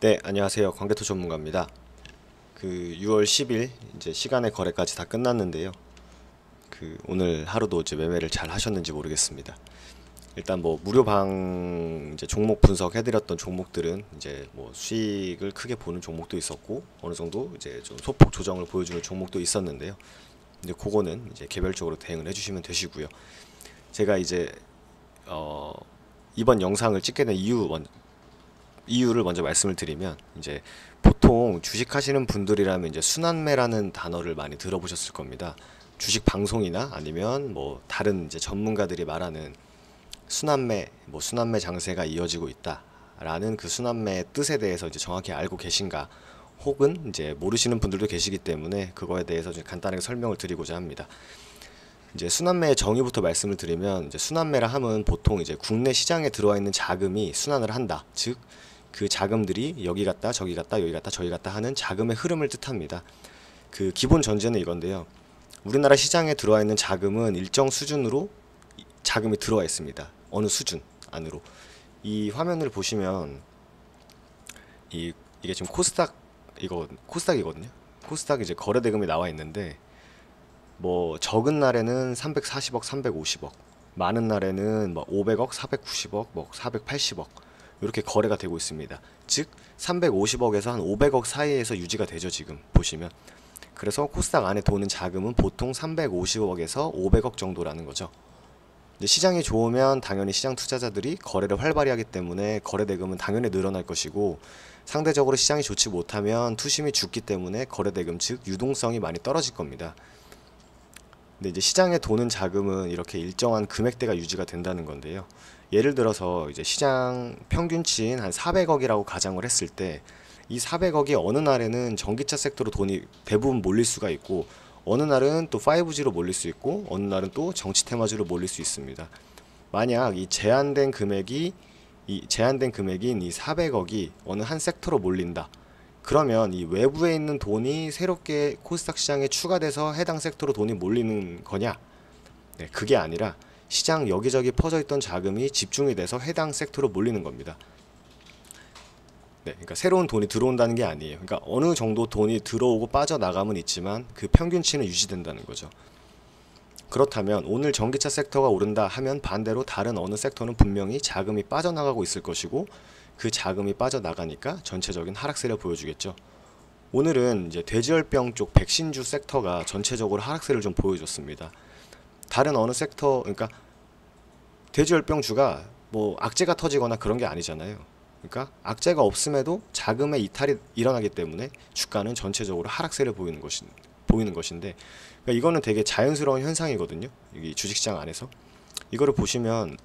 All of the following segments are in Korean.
네, 안녕하세요. 관계토 전문가입니다. 6월 10일 이제 시간의 거래까지 다 끝났는데요. 오늘 하루도 이제 매매를 잘 하셨는지 모르겠습니다. 일단 뭐 무료방 이제 종목 분석해드렸던 종목들은 이제 뭐 수익을 크게 보는 종목도 있었고 어느 정도 이제 좀 소폭 조정을 보여주는 종목도 있었는데요. 이제 그거는 이제 개별적으로 대응을 해주시면 되시고요. 제가 이제 이번 영상을 찍게 된 이유를 먼저 말씀을 드리면, 이제 보통 주식 하시는 분들이라면 이제 순환매라는 단어를 많이 들어보셨을 겁니다. 주식 방송이나 아니면 뭐 다른 이제 전문가들이 말하는 순환매, 뭐 순환매 장세가 이어지고 있다라는 그 순환매의 뜻에 대해서 이제 정확히 알고 계신가, 혹은 이제 모르시는 분들도 계시기 때문에 그거에 대해서 좀 간단하게 설명을 드리고자 합니다. 이제 순환매의 정의부터 말씀을 드리면, 이제 순환매라 함은 보통 이제 국내 시장에 들어와 있는 자금이 순환을 한다. 즉, 그 자금들이 여기 갔다 저기 갔다 여기 갔다 저기 갔다 하는 자금의 흐름을 뜻합니다. 그 기본 전제는 이건데요. 우리나라 시장에 들어와 있는 자금은 일정 수준으로 자금이 들어와 있습니다. 어느 수준 안으로. 이 화면을 보시면 이게 지금 코스닥이거든요. 코스닥 이제 거래 대금이 나와 있는데, 뭐 적은 날에는 340억, 350억, 많은 날에는 뭐 500억, 490억, 뭐 480억 이렇게 거래가 되고 있습니다. 즉 350억에서 한 500억 사이에서 유지가 되죠, 지금 보시면. 그래서 코스닥 안에 도는 자금은 보통 350억에서 500억 정도라는 거죠. 근데 시장이 좋으면 당연히 시장 투자자들이 거래를 활발히 하기 때문에 거래 대금은 당연히 늘어날 것이고, 상대적으로 시장이 좋지 못하면 투심이 죽기 때문에 거래 대금, 즉 유동성이 많이 떨어질 겁니다. 근데 이제 시장에 도는 자금은 이렇게 일정한 금액대가 유지가 된다는 건데요. 예를 들어서 이제 시장 평균치인 한 400억이라고 가정을 했을 때, 이 400억이 어느 날에는 전기차 섹터로 돈이 대부분 몰릴 수가 있고, 어느 날은 또 5G로 몰릴 수 있고, 어느 날은 또 정치 테마주로 몰릴 수 있습니다. 만약 이 제한된 금액인 이 400억이 어느 한 섹터로 몰린다. 그러면 이 외부에 있는 돈이 새롭게 코스닥 시장에 추가돼서 해당 섹터로 돈이 몰리는 거냐? 네, 그게 아니라 시장 여기저기 퍼져 있던 자금이 집중이 돼서 해당 섹터로 몰리는 겁니다. 네, 그러니까 새로운 돈이 들어온다는 게 아니에요. 그러니까 어느 정도 돈이 들어오고 빠져나감은 있지만 그 평균치는 유지된다는 거죠. 그렇다면 오늘 전기차 섹터가 오른다 하면 반대로 다른 어느 섹터는 분명히 자금이 빠져나가고 있을 것이고, 그 자금이 빠져나가니까 전체적인 하락세를 보여주겠죠. 오늘은 이제 돼지열병 쪽 백신주 섹터가 전체적으로 하락세를 좀 보여줬습니다. 다른 어느 섹터, 그러니까 돼지열병주가 뭐 악재가 터지거나 그런 게 아니잖아요. 그러니까 악재가 없음에도 자금의 이탈이 일어나기 때문에 주가는 전체적으로 하락세를 보이는 것인데, 그러니까 이거는 되게 자연스러운 현상이거든요. 이 주식시장 안에서. 이거를 보시면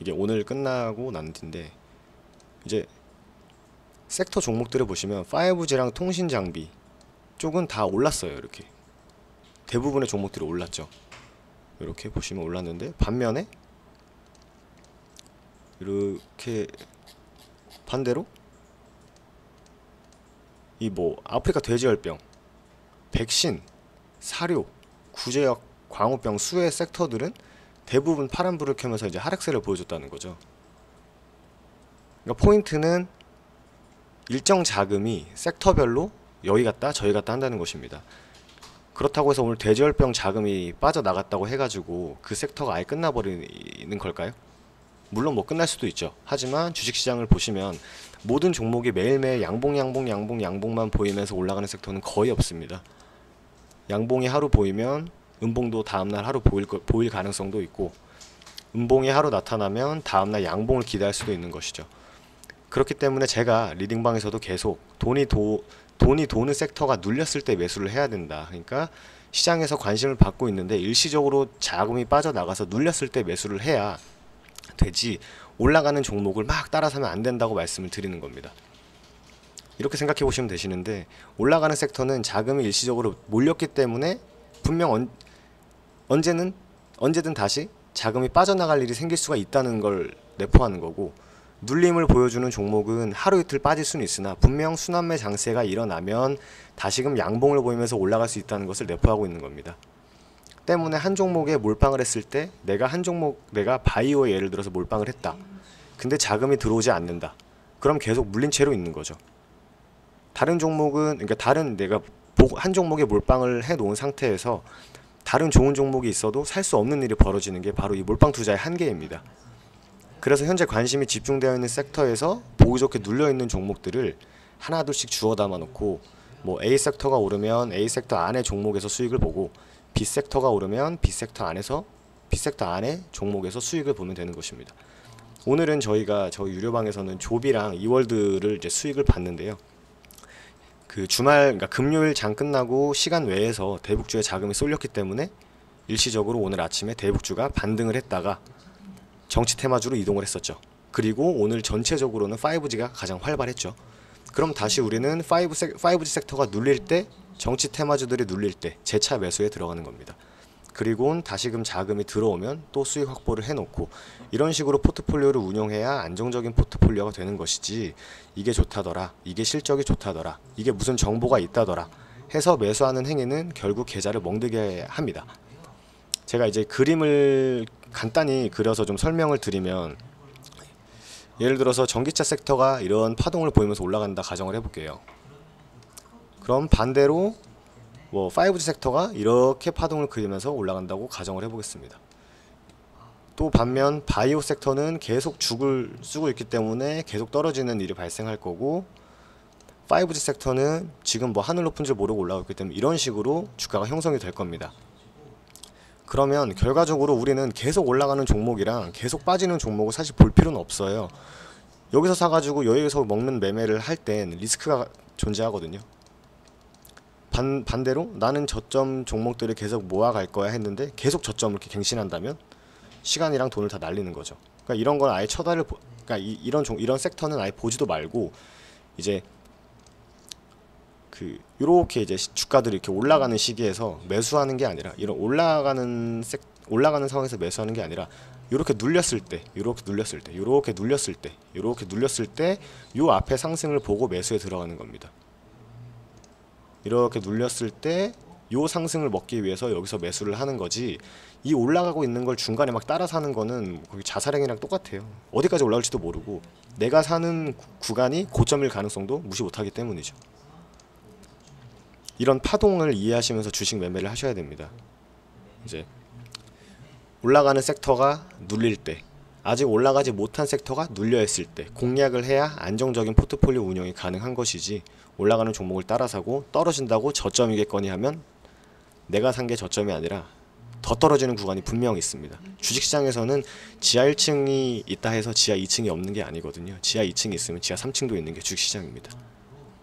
이게 오늘 끝나고 난 뒤인데, 이제 섹터 종목들을 보시면 5G랑 통신장비 쪽은 다 올랐어요. 이렇게 대부분의 종목들이 올랐죠. 이렇게 보시면 올랐는데, 반면에 이렇게 반대로 이 뭐 아프리카 돼지열병, 백신, 사료, 구제약, 광우병 수혜 섹터들은 대부분 파란불을 켜면서 이제 하락세를 보여줬다는 거죠. 그러니까 포인트는 일정 자금이 섹터별로 여기 갔다 저기 갔다 한다는 것입니다. 그렇다고 해서 오늘 돼지열병 자금이 빠져나갔다고 해가지고 그 섹터가 아예 끝나버리는 걸까요? 물론 뭐 끝날 수도 있죠. 하지만 주식시장을 보시면 모든 종목이 매일매일 양봉만 보이면서 올라가는 섹터는 거의 없습니다. 양봉이 하루 보이면 음봉도 다음날 하루 보일 가능성도 있고, 음봉이 하루 나타나면 다음날 양봉을 기대할 수도 있는 것이죠. 그렇기 때문에 제가 리딩방에서도 계속 돈이 도는 섹터가 눌렸을 때 매수를 해야 된다. 그러니까 시장에서 관심을 받고 있는데 일시적으로 자금이 빠져나가서 눌렸을 때 매수를 해야 되지, 올라가는 종목을 막 따라 사면 안 된다고 말씀을 드리는 겁니다. 이렇게 생각해 보시면 되시는데, 올라가는 섹터는 자금이 일시적으로 몰렸기 때문에 분명 언제든 다시 자금이 빠져나갈 일이 생길 수가 있다는 걸 내포하는 거고, 눌림을 보여주는 종목은 하루 이틀 빠질 수는 있으나 분명 순환매 장세가 일어나면 다시금 양봉을 보이면서 올라갈 수 있다는 것을 내포하고 있는 겁니다. 때문에 한 종목에 몰빵을 했을 때, 내가 바이오에 예를 들어서 몰빵을 했다. 근데 자금이 들어오지 않는다. 그럼 계속 물린 채로 있는 거죠. 다른 종목은, 그러니까 다른 내가 한 종목에 몰빵을 해 놓은 상태에서 다른 좋은 종목이 있어도 살 수 없는 일이 벌어지는 게 바로 이 몰빵 투자의 한계입니다. 그래서 현재 관심이 집중되어 있는 섹터에서 보기 좋게 눌려 있는 종목들을 하나둘씩 주워 담아 놓고, 뭐 A 섹터가 오르면 A 섹터 안에 종목에서 수익을 보고, B 섹터가 오르면 B 섹터 안에서 B 섹터 안에 종목에서 수익을 보면 되는 것입니다. 오늘은 저희 유료방에서는 조비랑 이월드를 이제 수익을 봤는데요. 그 주말, 그러니까 금요일 장 끝나고 시간 외에서 대북주에 자금이 쏠렸기 때문에 일시적으로 오늘 아침에 대북주가 반등을 했다가 정치 테마주로 이동을 했었죠. 그리고 오늘 전체적으로는 5G가 가장 활발했죠. 그럼 다시 우리는 5G 섹터가 눌릴 때, 정치 테마주들이 눌릴 때 재차 매수에 들어가는 겁니다. 그리고 다시금 자금이 들어오면 또 수익 확보를 해놓고, 이런 식으로 포트폴리오를 운용해야 안정적인 포트폴리오가 되는 것이지, 이게 좋다더라, 이게 실적이 좋다더라, 이게 무슨 정보가 있다더라 해서 매수하는 행위는 결국 계좌를 멍들게 합니다. 제가 이제 그림을 간단히 그려서 좀 설명을 드리면, 예를 들어서 전기차 섹터가 이런 파동을 보이면서 올라간다 가정을 해볼게요. 그럼 반대로 뭐 5G 섹터가 이렇게 파동을 그리면서 올라간다고 가정을 해보겠습니다. 또 반면 바이오 섹터는 계속 죽을 쓰고 있기 때문에 계속 떨어지는 일이 발생할 거고, 5G 섹터는 지금 뭐 하늘 높은 줄 모르고 올라가고 있기 때문에 이런 식으로 주가가 형성이 될 겁니다. 그러면 결과적으로 우리는 계속 올라가는 종목이랑 계속 빠지는 종목을 사실 볼 필요는 없어요. 여기서 사가지고 여기서 먹는 매매를 할 땐 리스크가 존재하거든요. 반대로 나는 저점 종목들을 계속 모아갈 거야 했는데 계속 저점을 이렇게 갱신한다면 시간이랑 돈을 다 날리는 거죠. 그러니까 이런 건 아예 그러니까 이런 섹터는 아예 보지도 말고, 이제 요렇게 이제 주가들이 이렇게 올라가는 시기에서 매수하는 게 아니라, 이런 올라가는 상황에서 매수하는 게 아니라, 요렇게 눌렸을 때, 요렇게 눌렸을 때, 요렇게 눌렸을 때, 요렇게 눌렸을 때 요 앞에 상승을 보고 매수에 들어가는 겁니다. 이렇게 눌렸을 때 요 상승을 먹기 위해서 여기서 매수를 하는 거지, 이 올라가고 있는 걸 중간에 막 따라 사는 거는 거기 자살행위랑 똑같아요. 어디까지 올라갈지도 모르고 내가 사는 구간이 고점일 가능성도 무시 못하기 때문이죠. 이런 파동을 이해하시면서 주식 매매를 하셔야 됩니다. 이제 올라가는 섹터가 눌릴 때, 아직 올라가지 못한 섹터가 눌려있을 때 공략을 해야 안정적인 포트폴리오 운영이 가능한 것이지, 올라가는 종목을 따라 사고 떨어진다고 저점이겠거니 하면 내가 산 게 저점이 아니라 더 떨어지는 구간이 분명히 있습니다. 주식시장에서는 지하 1층이 있다 해서 지하 2층이 없는 게 아니거든요. 지하 2층이 있으면 지하 3층도 있는 게 주식시장입니다.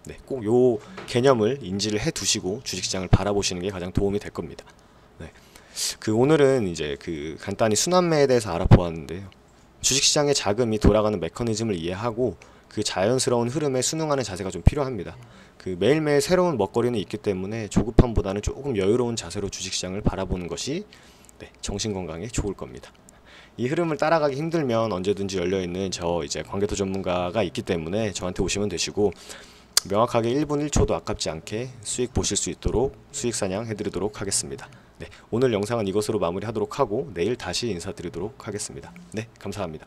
네, 꼭 요 개념을 인지를 해 두시고 주식시장을 바라보시는 게 가장 도움이 될 겁니다. 네. 오늘은 이제 간단히 순환매에 대해서 알아보았는데요. 주식시장의 자금이 돌아가는 메커니즘을 이해하고 그 자연스러운 흐름에 순응하는 자세가 좀 필요합니다. 매일매일 새로운 먹거리는 있기 때문에 조급함보다는 조금 여유로운 자세로 주식시장을 바라보는 것이 정신건강에 좋을 겁니다. 이 흐름을 따라가기 힘들면 언제든지 열려있는 이제 관계도 전문가가 있기 때문에 저한테 오시면 되시고, 명확하게 1분 1초도 아깝지 않게 수익 보실 수 있도록 수익 사냥 해드리도록 하겠습니다. 네, 오늘 영상은 이것으로 마무리하도록 하고 내일 다시 인사드리도록 하겠습니다. 네, 감사합니다.